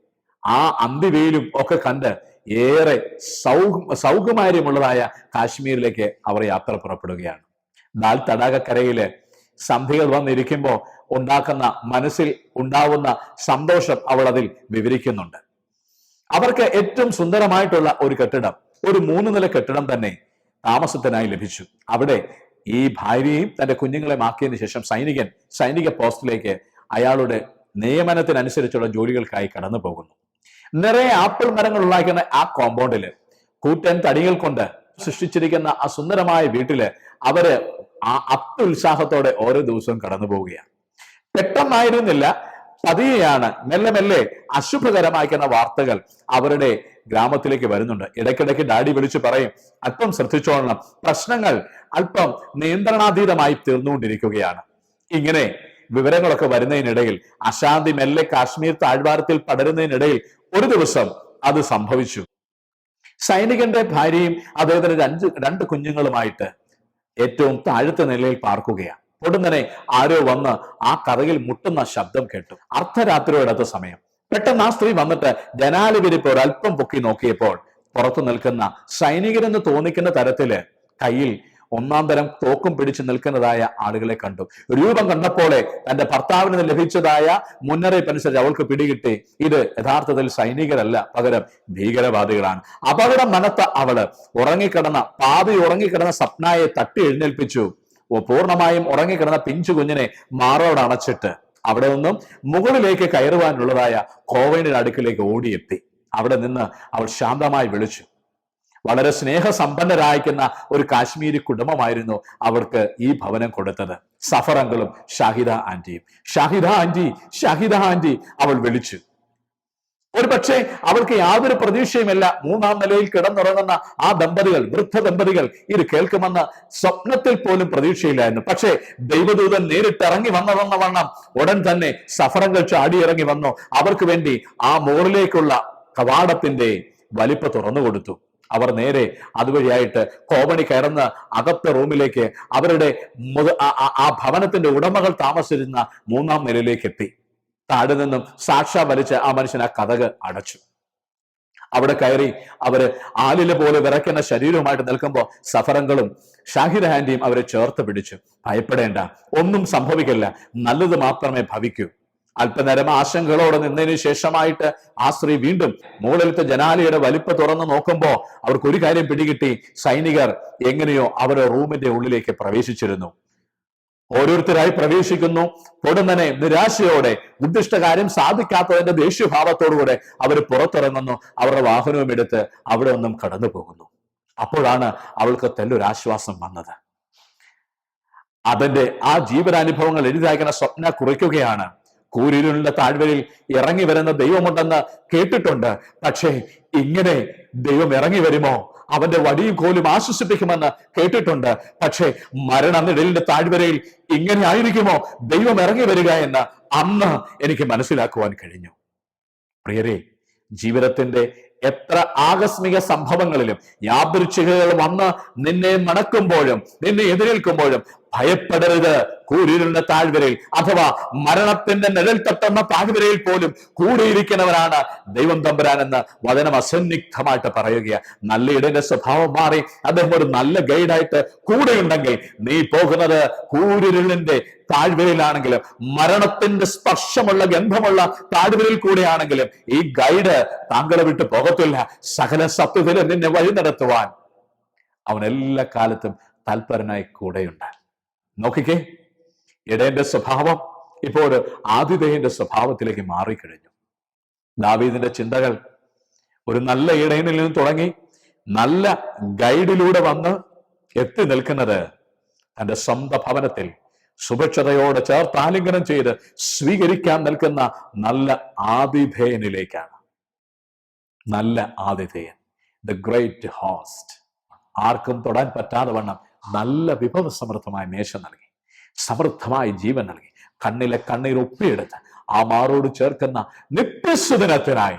ആ അന്തിവെയിലും ഒക്കെ കണ്ട് ഏറെ സൗകുമാര്യമുള്ളതായ കാശ്മീരിലേക്ക് അവർ യാത്ര പുറപ്പെടുകയാണ്. ദാൽ തടാകക്കരയില് സന്ധികൾ വന്നിരിക്കുമ്പോൾ ഉണ്ടാക്കുന്ന, മനസ്സിൽ ഉണ്ടാവുന്ന സന്തോഷം അവൾ അതിൽ വിവരിക്കുന്നുണ്ട്. അവർക്ക് ഏറ്റവും സുന്ദരമായിട്ടുള്ള ഒരു കെട്ടിടം, ഒരു 3 നില കെട്ടിടം തന്നെ താമസത്തിനായി ലഭിച്ചു. അവിടെ ഈ ഭാര്യയും തന്റെ കുഞ്ഞുങ്ങളെ ആക്കിയതിനു ശേഷം സൈനിക പോസ്റ്റിലേക്ക് അയാളുടെ നിയമനത്തിനനുസരിച്ചുള്ള ജോലികൾക്കായി കടന്നു പോകുന്നു. നിറയെ ആപ്പിൾ മരങ്ങൾ ഉണ്ടാക്കുന്ന ആ കോമ്പൗണ്ടില്, കൂറ്റൻ തടികൾ കൊണ്ട് സൃഷ്ടിച്ചിരിക്കുന്ന ആ സുന്ദരമായ വീട്ടില് അവര് ആ അത്യുത്സാഹത്തോടെ ഓരോ ദിവസവും കടന്നു പോവുകയാണ്. പെട്ടെന്നായിരുന്നില്ല, പതിയെയാണ്, മെല്ലെ മെല്ലെ അശുഭകരമായിരിക്കുന്ന വാർത്തകൾ അവരുടെ ഗ്രാമത്തിലേക്ക് വരുന്നുണ്ട്. ഇടയ്ക്കിടയ്ക്ക് ഡാഡി വിളിച്ചു പറയും, അല്പം ശ്രദ്ധിച്ചോളണം, പ്രശ്നങ്ങൾ അല്പം നിയന്ത്രണാതീതമായി തീർന്നുകൊണ്ടിരിക്കുകയാണ്. ഇങ്ങനെ വിവരങ്ങളൊക്കെ വരുന്നതിനിടയിൽ, അശാന്തി മെല്ലെ കാശ്മീർ താഴ്വാരത്തിൽ പടരുന്നതിനിടയിൽ ഒരു ദിവസം അത് സംഭവിച്ചു. സൈനികന്റെ ഭാര്യയും അദ്ദേഹത്തിന്റെ 2 കുഞ്ഞുങ്ങളുമായിട്ട് ഏറ്റവും താഴത്തെ നിലയിൽ പാർക്കുകയാണ്. ഉടൻ തന്നെ ആരോ വന്ന് ആ കതകിൽ മുട്ടുന്ന ശബ്ദം കേട്ടു. അർദ്ധരാത്രിയോടടുത്ത സമയം. പെട്ടെന്ന് ആ സ്ത്രീ വന്നിട്ട് ജനാല വിരിപ്പ് ഒരല്പം പൊക്കി നോക്കിയപ്പോൾ പുറത്തു നിൽക്കുന്ന സൈനികരെന്ന് തോന്നിക്കുന്ന തരത്തില് കയ്യിൽ 1-ാം തരം തോക്കും പിടിച്ചു നിൽക്കുന്നതായ ആളുകളെ കണ്ടു. രൂപം കണ്ടപ്പോളെ തന്റെ ഭർത്താവിന് ലഭിച്ചതായ മുന്നറിയിപ്പ് അനുസരിച്ച് അവൾക്ക് പിടികിട്ടി, ഇത് യഥാർത്ഥത്തിൽ സൈനികരല്ല, പകരം ഭീകരവാദികളാണ്. അപകടം മനത്ത അവള് പാതി ഉറങ്ങിക്കിടന്ന സ്വപ്നയെ തട്ടി എഴുന്നേൽപ്പിച്ചു. പൂർണ്ണമായും ഉറങ്ങിക്കിടന്ന പിഞ്ചു കുഞ്ഞിനെ മാറോട് അണച്ചിട്ട് അവിടെ നിന്നും മുകളിലേക്ക് കയറുവാനുള്ളതായ കോവണിയുടെ അടുക്കിലേക്ക് ഓടിയെത്തി. അവിടെ നിന്ന് അവൾ ശാന്തമായി വിളിച്ചു. വളരെ സ്നേഹസമ്പന്നരായിരിക്കുന്ന ഒരു കാശ്മീരി കുടുംബമായിരുന്നു അവർക്ക് ഈ ഭവനം കൊടുത്തത്. സഫർ അങ്കിളും ഷാഹിദ ആന്റിയും. ഷാഹിദ ആന്റി അവൾ വിളിച്ചു. ഒരു പക്ഷേ അവൾക്ക് യാതൊരു പ്രതീക്ഷയുമില്ല. 3-ാം നിലയിൽ കിടന്നുറങ്ങുന്ന ആ വൃദ്ധ ദമ്പതികൾ ഇത് കേൾക്കുമെന്ന് സ്വപ്നത്തിൽ പോലും പ്രതീക്ഷയില്ലായിരുന്നു. പക്ഷേ ദൈവദൂതൻ നേരിട്ടിറങ്ങി വന്നതെന്ന ഉടൻ തന്നെ സഫറങ്ങൾ ചാടിയിറങ്ങി വന്നു. അവർക്ക് വേണ്ടി ആ മുകളിലേക്കുള്ള കവാടത്തിന്റെ വലിപ്പം തുറന്നു കൊടുത്തു. അവർ നേരെ അതുവഴിയായിട്ട് കോവണി കയറുന്ന അകത്തെ റൂമിലേക്ക് അവരുടെ ആ ഭവനത്തിന്റെ ഉടമകൾ താമസിച്ചിരുന്ന 3-ാം നിലയിലേക്ക് എത്തി. താഴെ നിന്നും സാക്ഷാ വലിച്ച് ആ മനുഷ്യൻ ആ കതക് അടച്ചു. അവിടെ കയറി അവര് ആലില പോലെ വിറയ്ക്കുന്ന ശരീരവുമായിട്ട് നിൽക്കുമ്പോൾ സഫറങ്ങളും ഷാഹിദ് ഹാൻഡിയും അവരെ ചേർത്ത് പിടിച്ചു. ഭയപ്പെടേണ്ട, ഒന്നും സംഭവിക്കില്ല, നല്ലത് മാത്രമേ ഭവിക്കൂ. അല്പനേരം ആശങ്കകളോടെ നിന്നതിന് ശേഷമായിട്ട് ആ സ്ത്രീ വീണ്ടും മുകളിലത്തെ ജനാലയുടെ വലിപ്പം തുറന്ന് നോക്കുമ്പോ അവർക്ക് ഒരു കാര്യം പിടികിട്ടി. സൈനികർ എങ്ങനെയോ അവരുടെ റൂമിന്റെ ഉള്ളിലേക്ക് പ്രവേശിച്ചിരുന്നു. ഓരോരുത്തരായി പ്രവേശിക്കുന്നു. പൊടുന്നനെ നിരാശയോടെ ഉദ്ദിഷ്ട കാര്യം സാധിക്കാത്തതിന്റെ ദേഷ്യഭാവത്തോടുകൂടെ അവർ പുറത്തിറങ്ങുന്നു. അവരുടെ വാഹനവും എടുത്ത് അവിടെ ഒന്നും കടന്നു പോകുന്നു. അപ്പോഴാണ് അവൾക്ക് തെല്ലൊരാശ്വാസം വന്നത്. അതിന്റെ ആ ജീവനാനുഭവങ്ങൾ എഴുതിയയക്കുന്ന സ്വപ്ന കുറിക്കുകയാണ്. കൂരിരുളിന്റെ താഴ്വരയിൽ ഇറങ്ങി വരുന്ന ദൈവമുണ്ടെന്ന് കേട്ടിട്ടുണ്ട്. പക്ഷേ ഇങ്ങനെ ദൈവം ഇറങ്ങി വരുമോ? അവന്റെ വടിയും കോലും ആശ്വസിപ്പിക്കുമെന്ന് കേട്ടിട്ടുണ്ട്. പക്ഷേ മരണനിഴലിന്റെ താഴ്വരയിൽ ഇങ്ങനെ ആയിരിക്കുമോ ദൈവം ഇറങ്ങി വരിക എന്ന് അന്ന് എനിക്ക് മനസ്സിലാക്കുവാൻ കഴിഞ്ഞു. പ്രിയരെ, ജീവിതത്തിന്റെ എത്ര ആകസ്മിക സംഭവങ്ങളിലും യാദൃച്ഛികതകൾ വന്ന് നിന്നെ മണക്കുമ്പോഴും നിന്നെ എതിരേൽക്കുമ്പോഴും ഭയപ്പെടരുത്. കൂരിരുളിന്റെ താഴ്വരയിൽ അഥവാ മരണത്തിന്റെ നിഴൽ തട്ടുന്ന താഴ്വരയിൽ പോലും കൂടിയിരിക്കുന്നവരാണ് ദൈവം തമ്പുരാൻ എന്ന് വചനം അസന്നിഗ്ധമായിട്ട് പറയുക. നല്ല ഇടന്റെ സ്വഭാവം മാറി അദ്ദേഹം ഒരു നല്ല ഗൈഡായിട്ട് കൂടെയുണ്ടെങ്കിൽ നീ പോകുന്നത് കൂരിരുളിന്റെ താഴ്വരയിലാണെങ്കിലും മരണത്തിന്റെ സ്പർശമുള്ള ഗന്ധമുള്ള താഴ്വരയിൽ കൂടെയാണെങ്കിലും ഈ ഗൈഡ് താങ്കളെ വിട്ട് പോകത്തില്ല. സകല സത്യത്തിലും നിന്നെ വഴി നടത്തുവാൻ അവൻ എല്ലാ കാലത്തും തൽപരനായി കൂടെയുണ്ട്. നോക്കിക്കേ, ഇടയന്റെ സ്വഭാവം ഇപ്പോൾ ആതിഥേയന്റെ സ്വഭാവത്തിലേക്ക് മാറിക്കഴിഞ്ഞു. ദാവീദിന്റെ ചിന്തകൾ ഒരു നല്ല ഇടയനിൽ നിന്ന് തുടങ്ങി നല്ല ഗൈഡിലൂടെ വന്ന് എത്തി നിൽക്കുന്നത് തന്റെ സ്വന്തം ഭവനത്തിൽ സുഭിക്ഷതയോടെ ചേർത്ത് ആലിംഗനം ചെയ്ത് സ്വീകരിക്കാൻ നിൽക്കുന്ന നല്ല ആതിഥേയനിലേക്കാണ്. നല്ല ആതിഥേയൻ, ദ ഗ്രേറ്റ് ഹോസ്റ്റ്. ആർക്കും തൊടാൻ പറ്റാതെ വണ്ണം നല്ല വിഭവസമൃദ്ധമായ മേശ നൽകി, സമൃദ്ധമായി ജീവൻ നൽകി, കണ്ണിലെ കണ്ണീർ ഒപ്പിയെടുത്ത് ആ മാറോട് ചേർക്കുന്ന നിത്യസുദിനത്തിനായി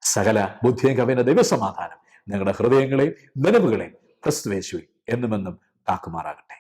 സകല ബുദ്ധിയും കവിയുന്ന ദൈവസമാധാനം നിങ്ങളുടെ ഹൃദയങ്ങളെയും നിലവുകളെയും ക്രിസ്തുയേശുവിൽ എന്നുമെന്നും കാക്കുമാറാകട്ടെ.